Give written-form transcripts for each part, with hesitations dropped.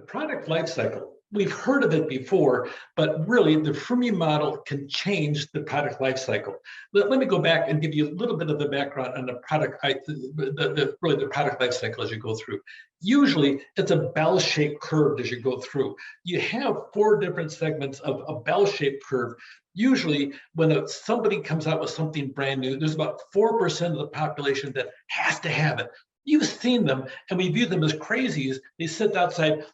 product life cycle, we've heard of it before, but really the freemium model can change the product life cycle. Let me go back and give you a little bit of the background on the product, really the product life cycle as you go through. Usually it's a bell-shaped curve as you go through. You have 4 different segments of a bell-shaped curve. Usually when somebody comes out with something brand new, there's about 4% of the population that has to have it. You've seen them, and we view them as crazies. They sit outside.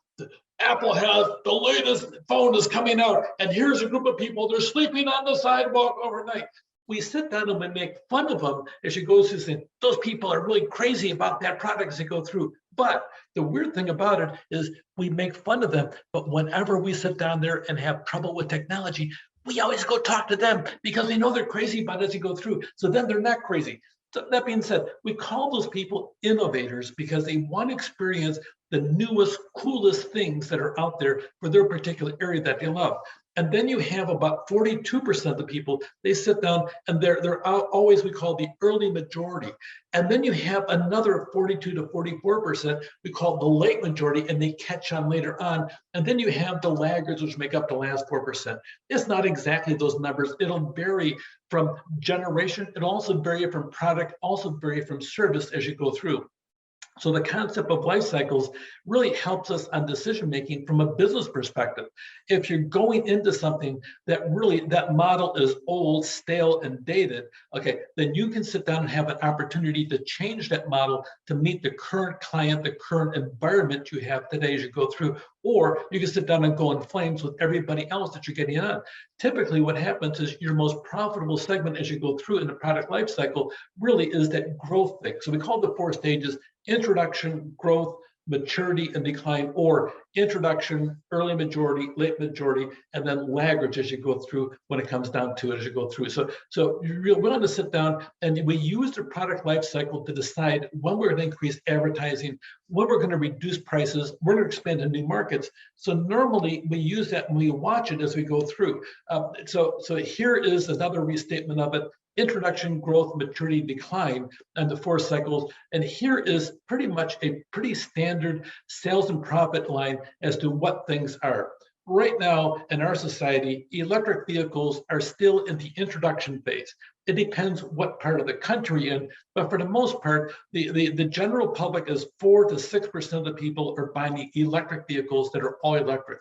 Apple has the latest phone is coming out, and here's a group of people, they're sleeping on the sidewalk overnight. We sit down and we make fun of them as you go through, saying, those people are really crazy about that product as they go through. But the weird thing about it is we make fun of them, but whenever we sit down there and have trouble with technology, we always go talk to them because they know they're crazy about it as you go through. So then they're not crazy. So that being said, we call those people innovators because they want to experience the newest, coolest things that are out there for their particular area that they love. And then you have about 42% of the people, they sit down and they're always, we call the early majority. And then you have another 42 to 44%, we call the late majority, and they catch on later on. And then you have the laggards, which make up the last 4%. It's not exactly those numbers. It'll vary from generation. It'll also vary from product, also vary from service as you go through. So the concept of life cycles really helps us on decision making from a business perspective. If you're going into something that really that model is old, stale, and dated, okay, then you can sit down and have an opportunity to change that model to meet the current client, the current environment you have today as you go through. Or you can sit down and go in flames with everybody else that you're getting on. Typically, what happens is your most profitable segment as you go through in the product life cycle really is that growth thing. So we call the 4 stages: introduction, growth, maturity, and decline, or introduction, early majority, late majority, and then laggards as you go through when it comes down to it as you go through. So you're willing to sit down and we use the product life cycle to decide when we're going to increase advertising, when we're going to reduce prices, we're going to expand to new markets. So normally we use that and we watch it as we go through. So here is another restatement of it: introduction, growth, maturity, decline, and the 4 cycles. And here is pretty much a pretty standard sales and profit line as to what things are. Right now in our society, electric vehicles are still in the introduction phase. It depends what part of the country you're in, but for the most part, the general public is 4 to 6% of the people are buying electric vehicles that are all electric.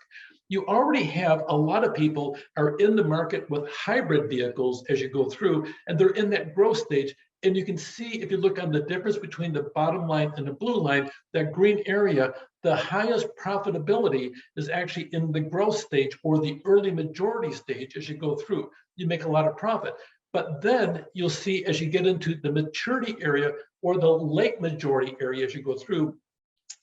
You already have a lot of people are in the market with hybrid vehicles as you go through, and they're in that growth stage. And you can see, if you look on the difference between the bottom line and the blue line, that green area, the highest profitability is actually in the growth stage or the early majority stage as you go through. You make a lot of profit. But then you'll see as you get into the maturity area or the late majority area as you go through,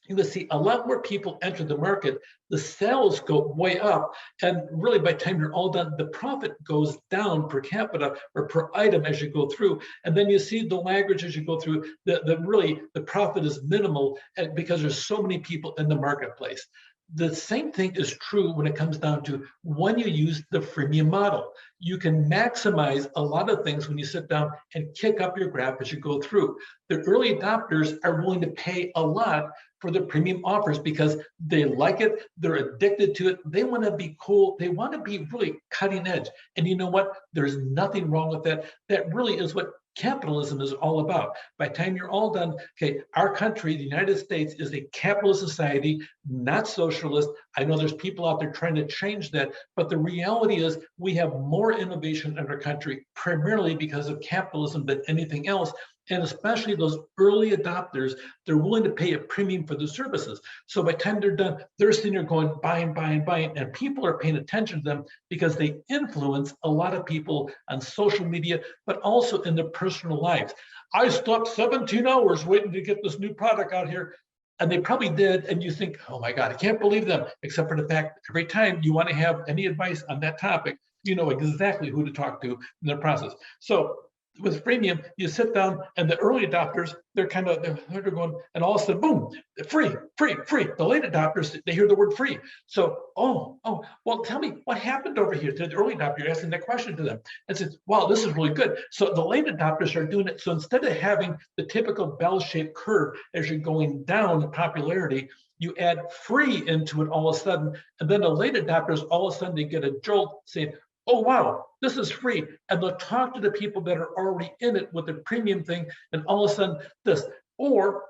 you will see a lot more people enter the market, the sales go way up, and really by the time you're all done, the profit goes down per capita or per item as you go through. And then you see the laggards as you go through, the profit is minimal because there's so many people in the marketplace. The same thing is true when it comes down to when you use the freemium model. You can maximize a lot of things when you sit down and kick up your graph as you go through. The early adopters are willing to pay a lot for the premium offers because they like it, they're addicted to it, they want to be cool, they want to be really cutting edge. And you know what? There's nothing wrong with that. That really is what capitalism is all about. By the time you're all done, okay, our country, the United States, is a capitalist society, not socialist. I know there's people out there trying to change that, but the reality is we have more innovation in our country, primarily because of capitalism than anything else. And especially those early adopters, they're willing to pay a premium for the services. So by the time they're done, they're sitting there going, buying, buying, buying, and people are paying attention to them because they influence a lot of people on social media, but also in their personal lives. I slept 17 hours waiting to get this new product out here. And they probably did. And you think, oh my God, I can't believe them, except for the fact that every time you want to have any advice on that topic, you know exactly who to talk to in the process. So with freemium, you sit down and the early adopters, they're going, and all of a sudden, boom, free, free, free. The late adopters, they hear the word free. So, well, tell me what happened over here to the early adopter. You're asking that question to them and says, wow, this is really good. So the late adopters are doing it. So instead of having the typical bell-shaped curve as you're going down in popularity, you add free into it all of a sudden. And then the late adopters, all of a sudden, they get a jolt saying, oh, wow, this is free. And they'll talk to the people that are already in it with the premium thing. And all of a sudden this, or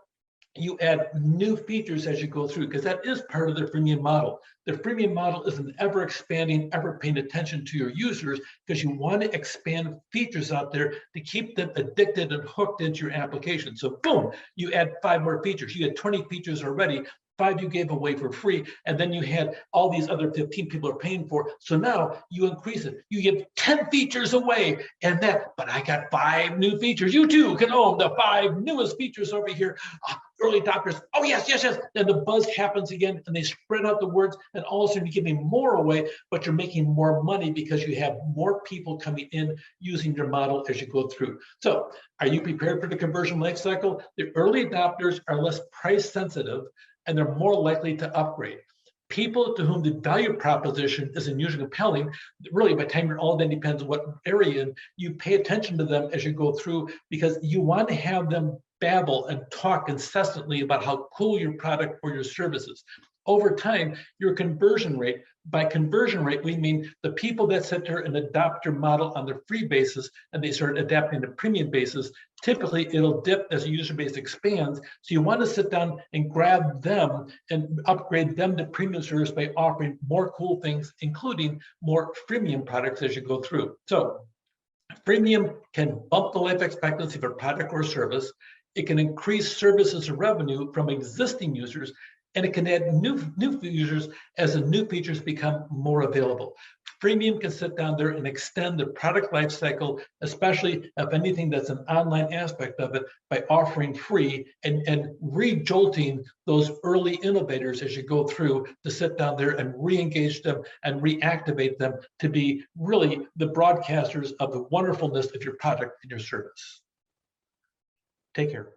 you add new features as you go through, because that is part of the freemium model. The freemium model is an ever expanding, ever paying attention to your users, because you want to expand features out there to keep them addicted and hooked into your application. So boom, you add 5 more features. You had 20 features already. 5 you gave away for free, and then you had all these other 15 people are paying for. So now you increase it. You give 10 features away, and but I got 5 new features. You too can own the 5 newest features over here. Early adopters, oh yes, yes, yes. Then the buzz happens again, and they spread out the words, and all of a sudden you're giving more away, but you're making more money because you have more people coming in using your model as you go through. So are you prepared for the conversion life cycle? The early adopters are less price sensitive, and they're more likely to upgrade. People to whom the value proposition is unusually compelling, really by the time you're all done, depends on what area, you pay attention to them as you go through, because you want to have them babble and talk incessantly about how cool your product or your service is. Over time, your conversion rate, by conversion rate, we mean the people that sit there and adopt your model on the free basis and they start adapting the premium basis, typically it'll dip as the user base expands. So you want to sit down and grab them and upgrade them to premium service by offering more cool things, including more freemium products as you go through. So freemium can bump the life expectancy of a product or service. It can increase services and revenue from existing users, and it can add new users as the new features become more available. Freemium can sit down there and extend the product life cycle, especially if anything that's an online aspect of it, by offering free and re-jolting those early innovators as you go through to sit down there and re-engage them and reactivate them to be really the broadcasters of the wonderfulness of your product and your service. Take care.